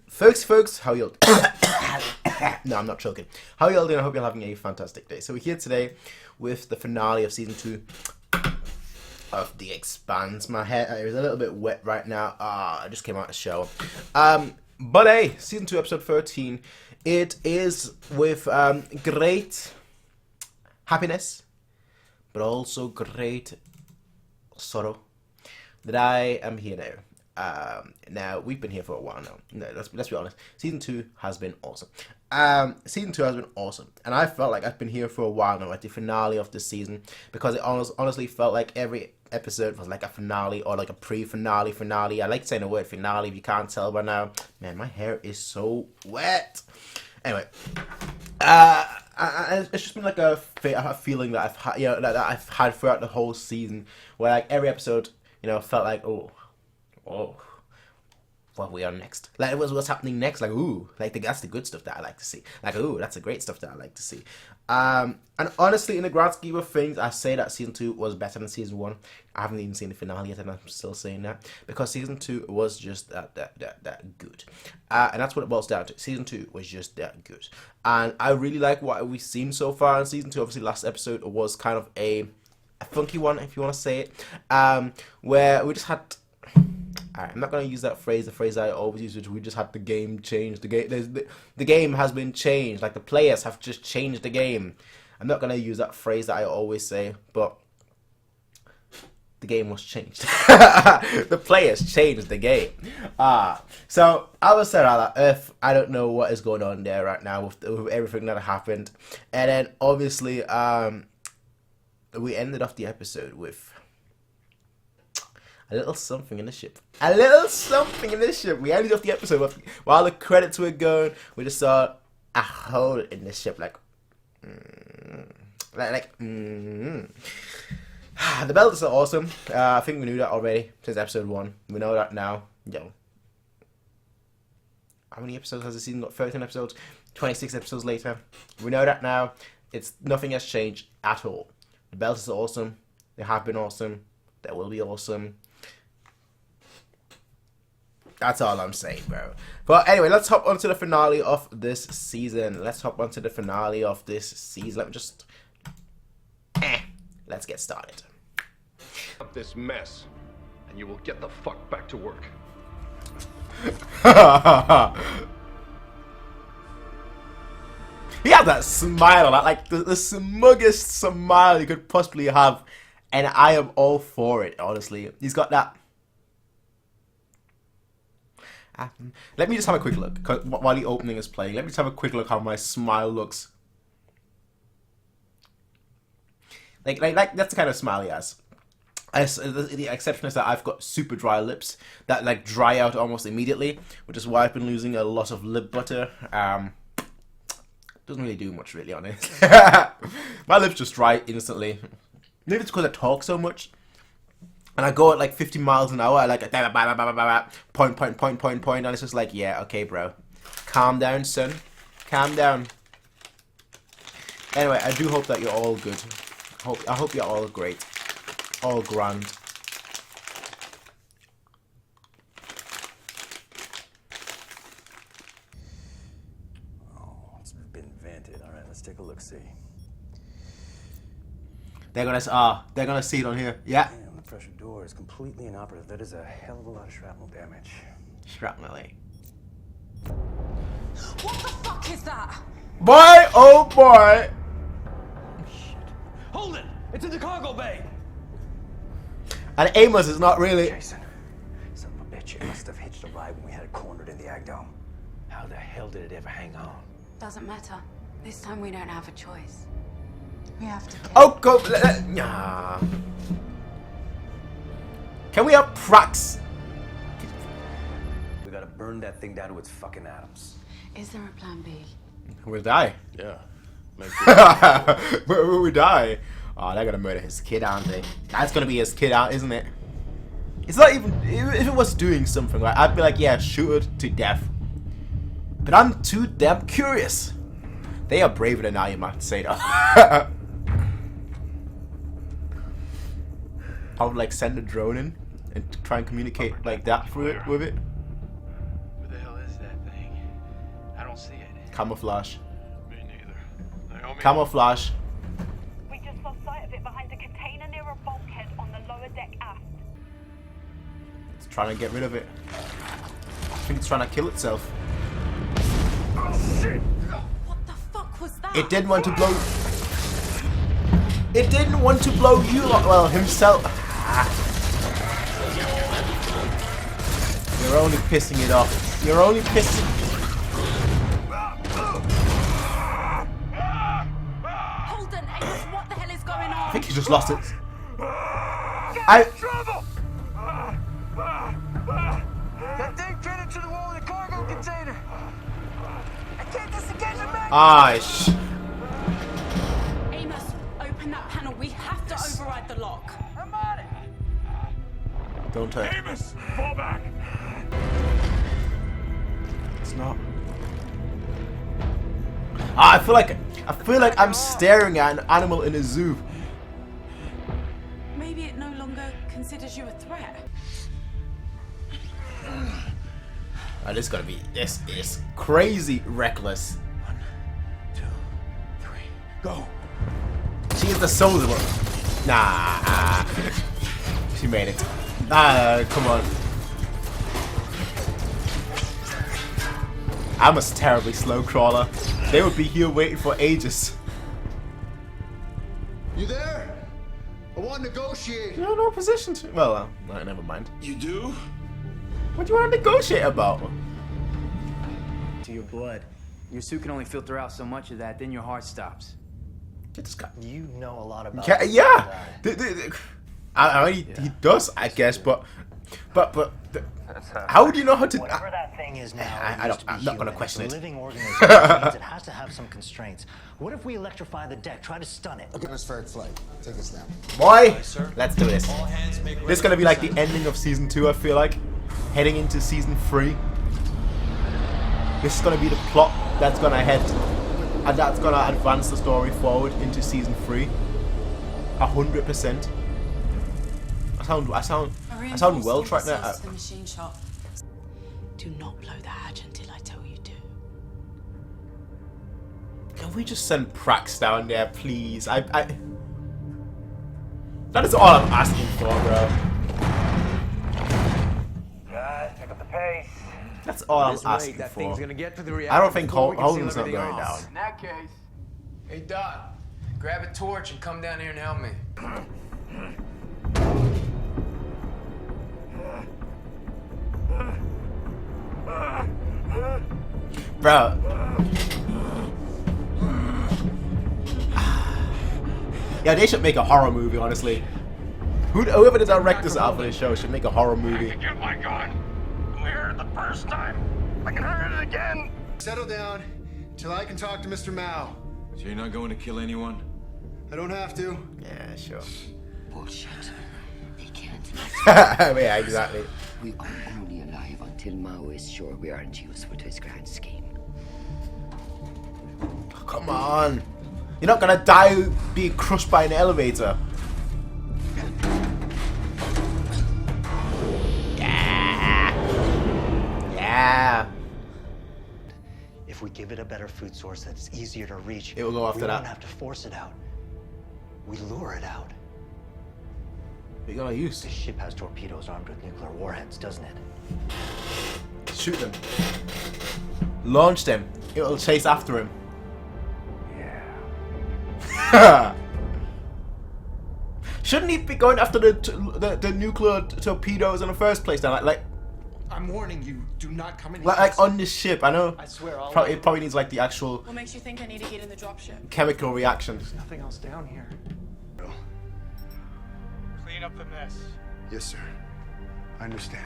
Folks, how y'all? No, I'm not joking. How y'all doing? I hope you're having a fantastic day. So we're here today with the finale of season 2 of The Expanse. My hair is a little bit wet right now. I just came out of the shower. But hey, season 2, episode 13. It is with great happiness, but also great sorrow that I am here now. Now we've been here for a while now. No, let's be honest. Season 2 has been awesome. Season 2 has been awesome, and I felt like I've been here for a while now at the finale of this season, because it honestly felt like every episode was like a finale or like a pre-finale. I like saying the word finale. If you can't tell by now, man, my hair is so wet. Anyway, it's just been like a feeling that I've had, that I've had throughout the whole season, where like every episode, felt like oh, what we are next. Like it was what's happening next. Like ooh, like that's the good stuff that I like to see. Like ooh, that's the great stuff that I like to see. And honestly, in the grand scheme of things, I say that season 2 was better than season 1. I haven't even seen the finale yet, and I'm still saying that because season 2 was just that good. And that's what it boils down to. Season 2 was just that good, and I really like what we've seen so far in season 2. Obviously, last episode was kind of a funky one, if you want to say it, where we just had. I'm not gonna use that phrase. The phrase I always use, which we just had the game changed. The game has been changed. Like the players have just changed the game. I'm not gonna use that phrase that I always say, but the game was changed. The players changed the game. So I would say that if I don't know what is going on there right now with everything that happened, and then obviously we ended off the episode with a little something in the ship. A little something in the ship. We ended off the episode with, while the credits were going, we just saw a hole in the ship, The belts are awesome. I think we knew that already since episode 1. We know that now. How many episodes has the season got? 13 episodes. 26 episodes later. We know that now. Nothing has changed at all. The belts are awesome. They have been awesome. They will be awesome. That's all I'm saying, bro. But anyway, let's hop onto the finale of this season. Let's get started. Up this mess, and you will get the fuck back to work. He had that smile on that, like the smuggest smile you could possibly have, and I am all for it, honestly. He's got that. Let me just have a quick look, while the opening is playing. Let me just have a quick look how my smile looks. Like that's the kind of smile he has. The exception is that I've got super dry lips that like dry out almost immediately, which is why I've been losing a lot of lip butter. Doesn't really do much, really, on it. My lips just dry instantly. Maybe it's because I talk so much. And I go at like 50 miles an hour, I like point, and it's just like, yeah, okay, bro. Calm down, son. Calm down. Anyway, I do hope that you're all good. I hope you're all great. All grand. Oh, it's been vented. All right, let's take a look-see. They're gonna see it on here. Yeah. Damn, the pressure door is completely inoperative. That is a hell of a lot of shrapnel damage. Shrapnel, eh? What the fuck is that? Boy, oh boy! Shit. Hold it! It's in the cargo bay! And Amos is not really. Jason, son of a bitch, it must have hitched a ride when we had it cornered in the ag dome. How the hell did it ever hang on? Doesn't matter. This time we don't have a choice. We have to. Oh, go. Nah. Can we have Prax? We gotta burn that thing down to its fucking atoms. Is there a plan B? We'll die. Yeah. We die. Oh, they're gonna murder his kid, aren't they? That's gonna be his kid, isn't it? It's not even. If it was doing something, right, I'd be like, yeah, shoot it to death. But I'm too damn curious. They are braver than I am, I have to say that. I would like send a drone in and try and communicate like that through it with it. What the hell is that thing? don't see it. Camouflage. Me neither. Naomi? Camouflage. We just lost sight of it behind a container near a bulkhead on the lower deck aft. It's trying to get rid of it. I think it's trying to kill itself. What the fuck was that? It didn't want to blow. It didn't want to blow you lot. Well, himself. You're only pissing it off. You're only pissing. Holden, Amos, what the hell is going on? I think he just lost it. That thing fitted to the wall of the cargo container. I can't disengage the magnet. Amos, open that panel. We have to override the lock. I'm on it. Don't turn. Amos, fall back. It's not. I feel like I'm staring at an animal in a zoo. Maybe it no longer considers you a threat. Oh, this is crazy reckless. 1, 2, 3, go. She is the soldier. Nah. She made it. Come on. I'm a terribly slow crawler. They would be here waiting for ages. You there? I want to negotiate. You're in no position to. Well, never mind. You do? What do you want to negotiate about? To your blood. Your suit can only filter out so much of that, then your heart stops. Get this guy. You know a lot about Yeah. I mean, he does, I guess, but how do you know how to? Whatever that thing is now, I'm not gonna question it. Living organism means it has to have some constraints. What if we electrify the deck, try to stun it? Atmospheric flight. Take us now. Boy, let's do this. This is gonna be like the ending of season 2. I feel like heading into season 3. This is gonna be the plot that's gonna head, and that's gonna advance the story forward into season 3. 100%. I sound well right now. The machine shop. Do not blow the hatch until I tell you to. Can we just send Prax down there, please? That is all I'm asking for, bro. Guys, pick up the pace. That's all I'm asking that for. thing's gonna get to the reactor I don't think before we can Holden's seal not going everything else. down. In that case, hey Doc, grab a torch and come down here and help me. Bro. Yeah, they should make a horror movie, honestly. Whoever the directors out for this show should make a horror movie. Get my gun. We heard it the first time. I can hear it again. Settle down till I can talk to Mr. Mao. So you're not going to kill anyone? I don't have to. Yeah, sure. Bullshit. They can't. Yeah, exactly. We are only alive until Mao is sure we aren't useful to his grand scheme. Oh, come on. You're not gonna die being crushed by an elevator. Yeah. If we give it a better food source that's easier to reach, It will go after we that. don't have to force it out. We lure it out. What you gonna use? This ship has torpedoes armed with nuclear warheads, doesn't it? Shoot them. Launch them. It'll chase after him. Yeah. Shouldn't he be going after the nuclear torpedoes in the first place? Then, like I'm warning you. Do not come in. like on this ship. I know. I swear I'll... It probably needs like the actual What makes you think I need to get in the dropship? chemical reaction. Nothing else down here. Clean up the mess. Yes, sir. I understand.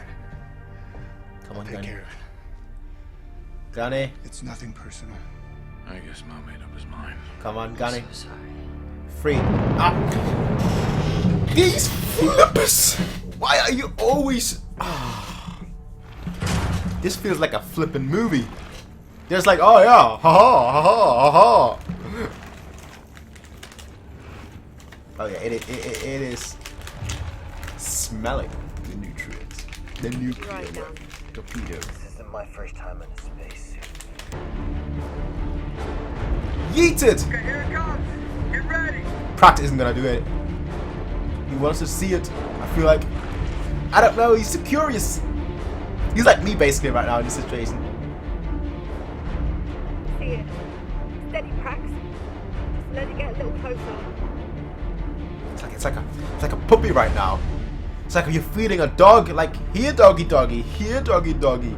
Come on, Take Gunny. care of it. Gunny. It's nothing personal. I guess Mom made up his mind. Come on, Gunny. So sorry. Free. Ah. These flippers! Why are you always... This feels like a flippin' movie. There's like, oh yeah, ha ha ha ha ha. Oh yeah, it is smelling the nutrients. The nuclear torpedoes. This isn't my first time in a spacesuit. Yeet it! Okay, here it comes. Get ready. Pratt isn't gonna do it. He wants to see it. I feel like, I don't know, he's too curious. He's like me basically right now in this situation. See it. Steady, Prax. Just let it get a little closer. It's like a puppy right now. It's like you're feeding a dog. Like, here, doggy, doggy. Here, doggy, doggy.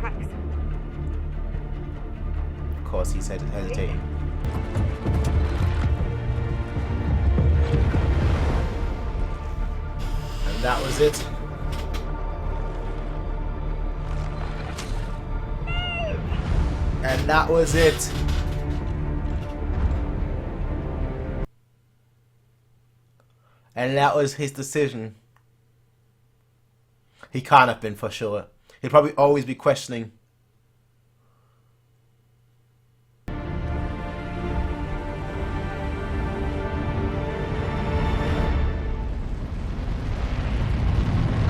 Prax. Of course, he's hesitating. And that was it. And that was it. And that was his decision. He can't have been, for sure. He'll probably always be questioning.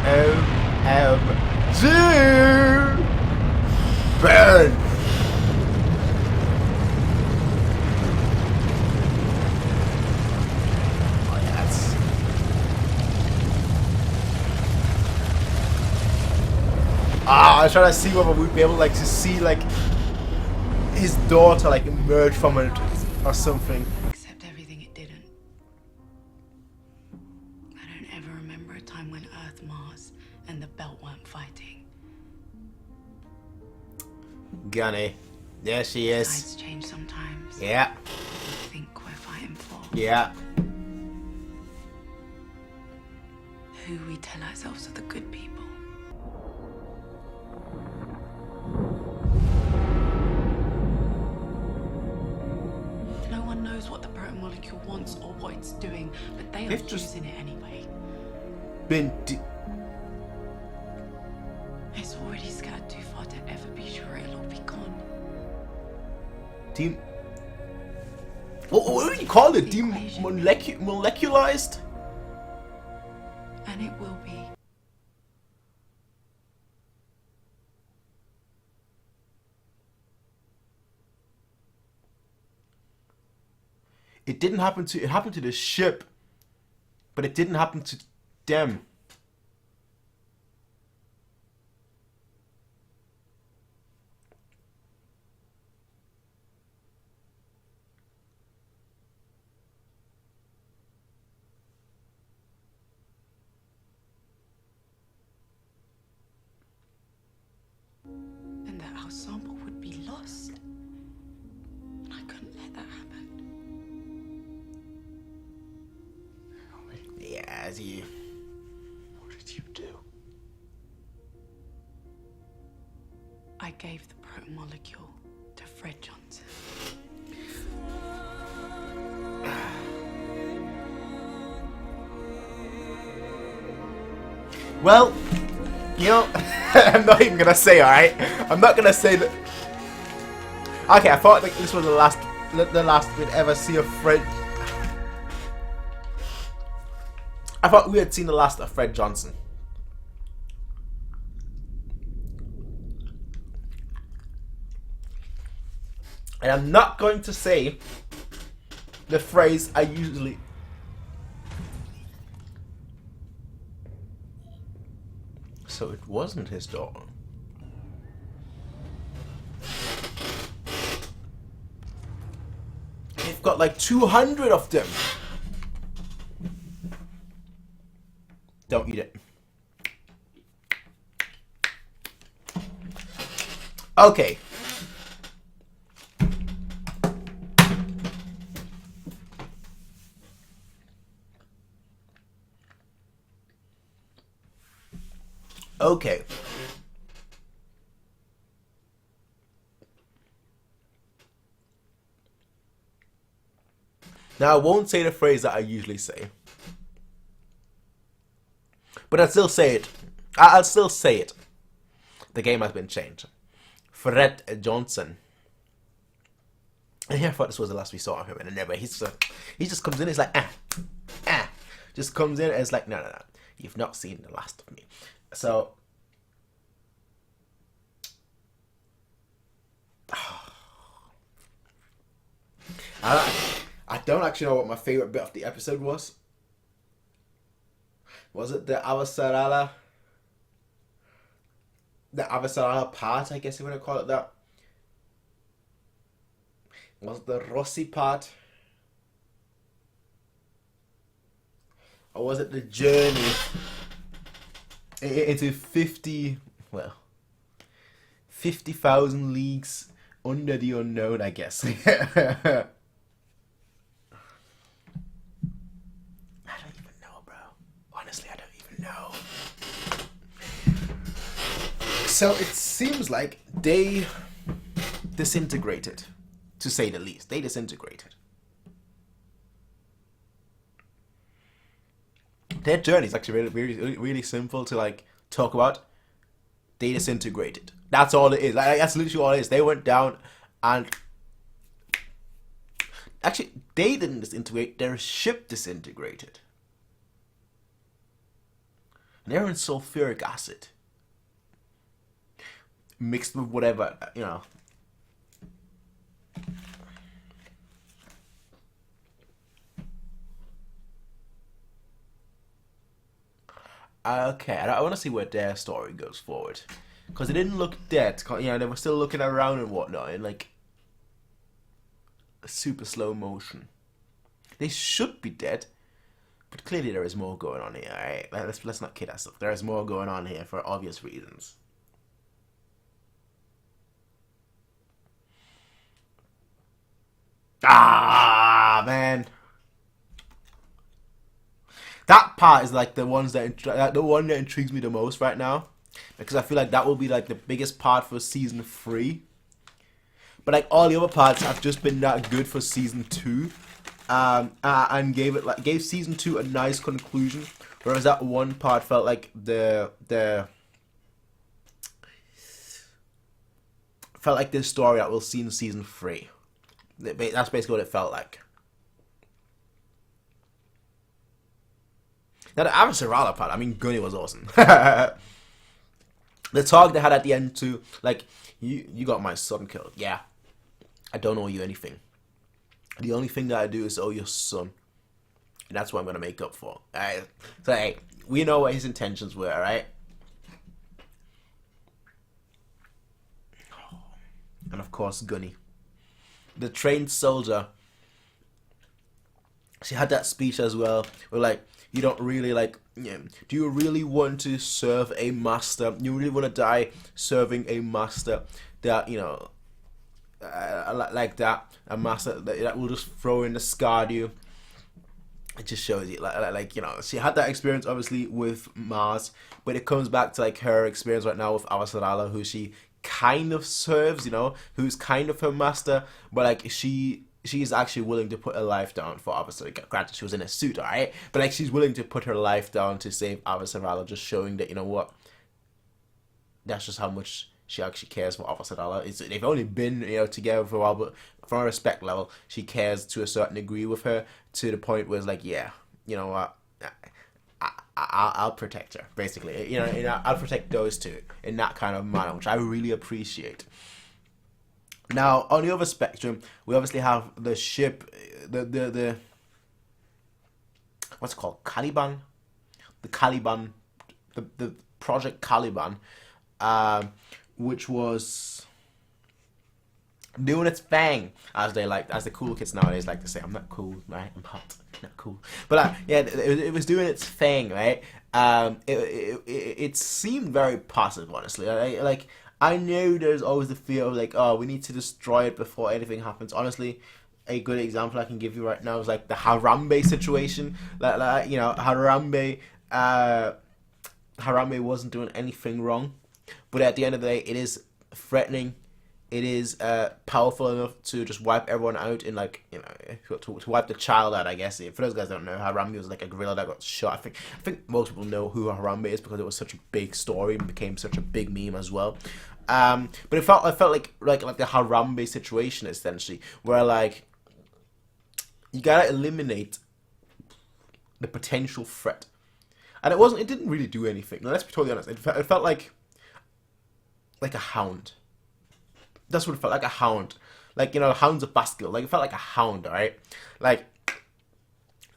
OMG! Burn! I was trying to see whether we'd be able like to see like his daughter like emerge from it or something. Except everything it didn't. I don't ever remember a time when Earth, Mars, and the Belt weren't fighting. Gunny. There she is. Sides change sometimes. Yeah. I think we're fighting for. Yeah. Who we tell ourselves are the good people. No one knows what the proto-molecule wants or what it's doing, but they are They've just using it anyway. been It's already scattered too far to ever be sure it'll all be gone. what do you call it? Molecularized? And it will be. It didn't happen to. It happened to the ship, but it didn't happen to them. And that our sample would be lost. And I couldn't let that happen. Yeah, you. What did you do? I gave the proto-molecule to Fred Johnson. Well, you know, I'm not even gonna say. All right, I'm not gonna say that. Okay, I thought like this was the last we'd ever see of Fred. I thought we had seen the last of Fred Johnson. And I'm not going to say the phrase I usually... So it wasn't his daughter. They've got like 200 of them. Don't eat it. Okay. Okay. Now I won't say the phrase that I usually say. But I'll still say it. I'll still say it. The game has been changed. Fred Johnson. And yeah, I thought this was the last we saw of him. And then he just comes in. He's like, just comes in and it's like, no. You've not seen the last of me. So. I don't actually know what my favorite bit of the episode was. Was it the Avasarala? The Avasarala part, I guess you want to call it that. Was it the Rossi part? Or was it the journey into 50,000 leagues under the unknown, I guess. I don't even know, bro. Honestly, I don't even know. So it seems like they disintegrated, to say the least. They disintegrated. Their journey is actually really simple to like talk about. They disintegrated. That's all it is. Like, that's literally all it is. They went down and actually they didn't disintegrate. Their ship disintegrated. And they're in sulfuric acid mixed with whatever, you know. Okay, I want to see where their story goes forward, because they didn't look dead. You know, they were still looking around and whatnot in like super slow motion. They should be dead, but clearly there is more going on here. All right, let's not kid ourselves. There is more going on here for obvious reasons. Ah, man. That part is like the one that intrigues me the most right now, because I feel like that will be like the biggest part for season 3. But like all the other parts have just been that good for season 2, and gave season 2 a nice conclusion. Whereas that one part felt like the story that we'll see in season 3. That's basically what it felt like. Now the Avasarala part, I mean, Gunny was awesome. The talk they had at the end too, like, you got my son killed. Yeah, I don't owe you anything. The only thing that I do is owe your son, and that's what I'm gonna make up for. Alright, so hey, we know what his intentions were, alright? And of course, Gunny, the trained soldier. She had that speech as well, where like, you don't really like, do you really want to serve a master? You really want to die serving a master that, you know, like that, a master that will just throw in the scar to you? It just shows you, like, you know, she had that experience obviously with Mars, but it comes back to like her experience right now with Avasarala, who she kind of serves, you know, who's kind of her master, but like she's actually willing to put her life down for Avasarala. Granted, she was in a suit, alright? But like, she's willing to put her life down to save Avasarala, just showing that, you know what, that's just how much she actually cares for Avasarala. They've only been, you know, together for a while, but from a respect level, she cares to a certain degree with her, to the point where it's like, yeah, you know what, I'll protect her, basically. You know, I'll protect those two in that kind of manner, which I really appreciate. Now, on the other spectrum, we obviously have the ship, the what's it called? Caliban? The Caliban, the Project Caliban, which was doing its thing, as the cool kids nowadays like to say. I'm not cool, right? I'm hot, not cool. But yeah, it was doing its thing, right? It seemed very positive, honestly. Like, I know there's always the fear of like, oh, we need to destroy it before anything happens. Honestly, a good example I can give you right now is like the Harambe situation. Like you know, Harambe wasn't doing anything wrong, but at the end of the day, it is threatening. It is powerful enough to just wipe everyone out in, like, you know, to wipe the child out, I guess. For those guys who don't know, Harambe was like a gorilla that got shot. I think most people know who Harambe is because it was such a big story and became such a big meme as well. But it felt like the Harambe situation, essentially, where like, you gotta eliminate the potential threat, and it didn't really do anything. Now, let's be totally honest. It felt like a hound. That's what it felt like, a hound. Like, you know, Hounds of Baskerville. Like, it felt like a hound, alright? Like,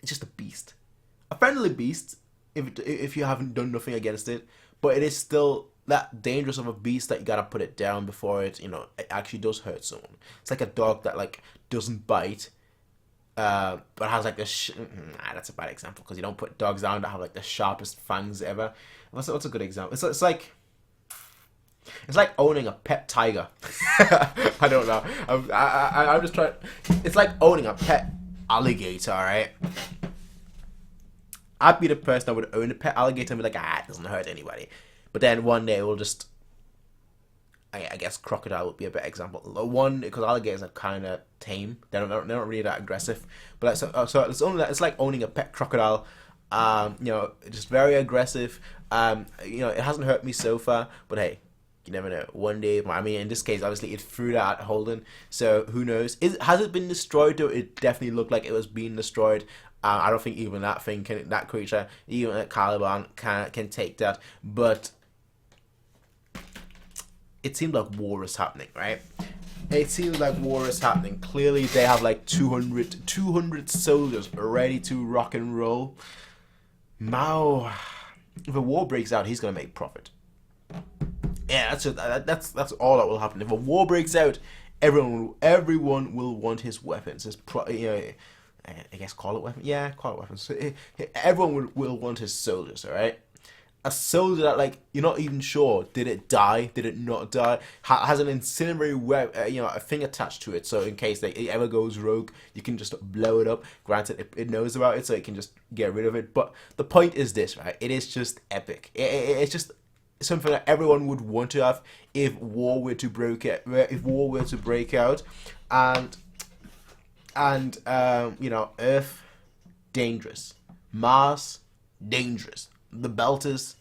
it's just a beast. A friendly beast, if you haven't done nothing against it, but it is still that dangerous of a beast that you gotta put it down before it, you know, it actually does hurt someone. It's like a dog that, like, doesn't bite, but has, like, that's a bad example, because you don't put dogs down that have, like, the sharpest fangs ever. What's a good example? It's like owning a pet tiger. I don't know. I'm just trying. It's like owning a pet alligator, alright? I'd be the person that would own a pet alligator and be like, it doesn't hurt anybody. But then one day we'll just, I guess crocodile would be a better example. One, because alligators are kind of tame. They're not really that aggressive. But it's like owning a pet crocodile. You know, just very aggressive. You know, it hasn't hurt me so far, but hey, you never know. One day, I mean, in this case, obviously, it threw that at Holden, so who knows? Has it been destroyed, though? It definitely looked like it was being destroyed. I don't think even that creature, even Caliban, can take that, but it seemed like war is happening, right? It seems like war is happening. Clearly, they have like 200 soldiers ready to rock and roll. Mao, if a war breaks out, he's gonna make profit. Yeah, that's all that will happen. If a war breaks out, everyone will want his weapons. I guess call it weapons. Yeah, call it weapons. Everyone will want his soldiers. All right. A soldier that, like, you're not even sure, did it die, did it not die, has an incendiary a thing attached to it, so in case it ever goes rogue, you can just blow it up. Granted, it knows about it, so it can just get rid of it, but the point is this, right? It is just epic. It's just something that everyone would want to have if war were to break out, and you know, Earth, dangerous, Mars, dangerous, the Belters,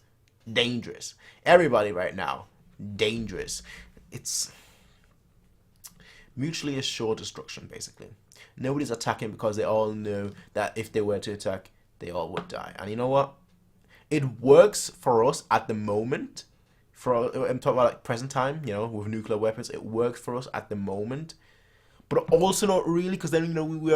dangerous. Everybody right now, dangerous. It's mutually assured destruction, basically. Nobody's attacking because they all know that if they were to attack, they all would die. And you know what? It works for us at the moment. I'm talking about like present time, you know, with nuclear weapons. It works for us at the moment. But also not really, because then, you know, we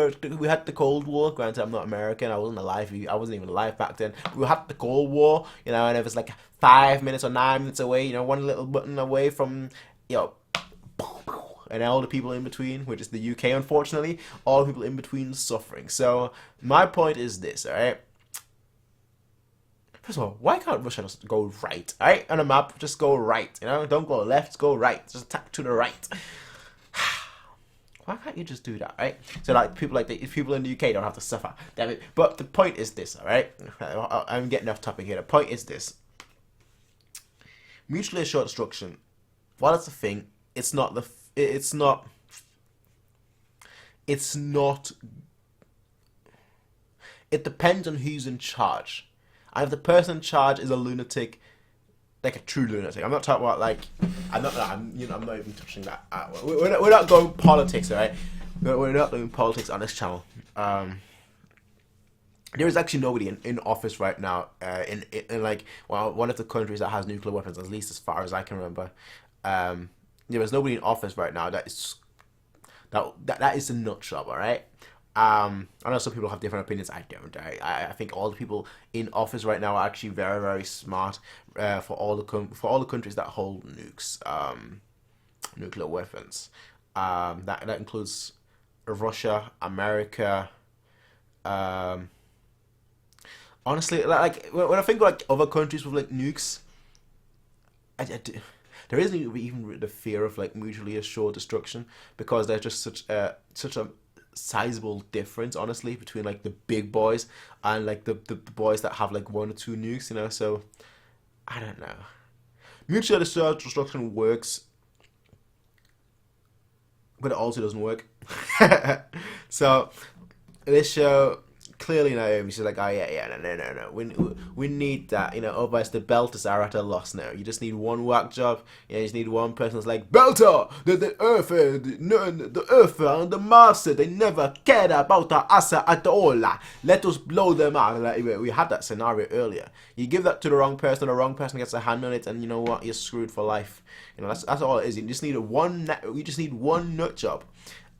had the Cold War. Granted, I'm not American. I wasn't even alive back then. We had the Cold War, you know, and it was like 5 minutes or 9 minutes away, you know, one little button away from, you know, and all the people in between, which is the UK, unfortunately, all the people in between suffering. So my point is this, all right? First of all, why can't Russia just go right? All right, on a map, just go right. You know, don't go left, go right. Just attack to the right. Why can't you just do that, right? So like people in the UK don't have to suffer. Damn it. But the point is this, all right? I'm getting off topic here. The point is this: mutually assured destruction. While it's a thing, it's not. It depends on who's in charge. And if the person in charge is a lunatic, like a true lunatic, I'm not talking about like, I'm not even touching that. We're not going politics, alright? We're not doing politics on this channel. There is actually nobody in office right now in like, well, one of the countries that has nuclear weapons, at least as far as I can remember. There is nobody in office right now that is a nut job, alright? I know some people have different opinions. I don't. I think all the people in office right now are actually very, very smart. For all the countries that hold nukes, nuclear weapons. That includes Russia, America. Honestly, like when I think of like other countries with like nukes, there isn't even the fear of like mutually assured destruction, because there's just such a sizable difference, honestly, between like the big boys and like the boys that have like 1 or 2 nukes, you know. So I don't know. Mutual assured destruction works, but it also doesn't work. So this show clearly Naomi, she's like, oh yeah, no. We need that, you know, otherwise the belters are at a loss now. You just need one whack job. You just need one person that's like, Belter, the Earth and the Master, they never cared about the Asa at all. Let us blow them out. Like, we had that scenario earlier. You give that to the wrong person gets a hand on it, and you know what? You're screwed for life. You know, that's all it is. You just need one nut job,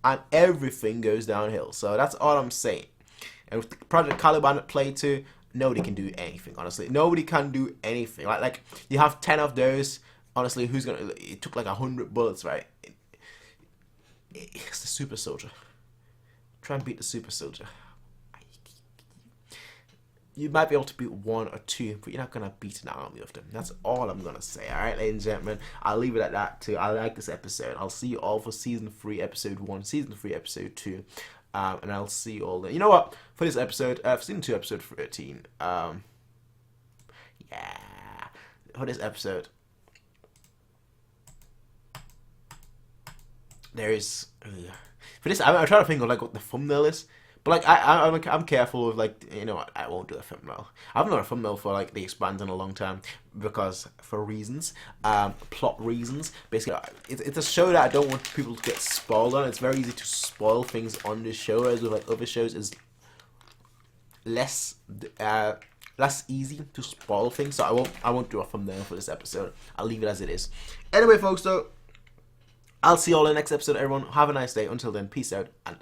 and everything goes downhill. So that's all I'm saying. And with the Project Caliban at play too, nobody can do anything. Honestly, nobody can do anything. Like you have 10 of those. Honestly, who's gonna? It took like 100 bullets, right? It's the super soldier. Try and beat the super soldier. You might be able to beat 1 or 2, but you're not going to beat an army of them. That's all I'm going to say. Alright, ladies and gentlemen, I'll leave it at that too. I like this episode. I'll see you all for Season 3, Episode 1, Season 3, Episode 2. And I'll see you all then. You know what? For this episode, for Season 2, Episode 13. Yeah. For this episode, there is... for this, I'm trying to think of like what the thumbnail is. But like I'm careful with like, you know what, I won't do a thumbnail. I haven't done a thumbnail for like the Expanse in a long time because for reasons, plot reasons. Basically, it's a show that I don't want people to get spoiled on. It's very easy to spoil things on this show, whereas with like other shows is less easy to spoil things. So I won't do a thumbnail for this episode. I'll leave it as it is. Anyway, folks, though, I'll see you all in the next episode. Everyone, have a nice day. Until then, peace out and.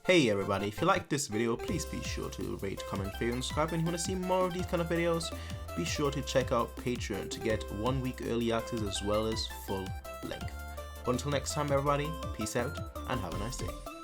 Hey everybody, if you like this video, please be sure to rate, comment, favorite, and subscribe. And if you want to see more of these kind of videos, be sure to check out Patreon to get 1 week early access as well as full length. Until next time everybody, peace out and have a nice day.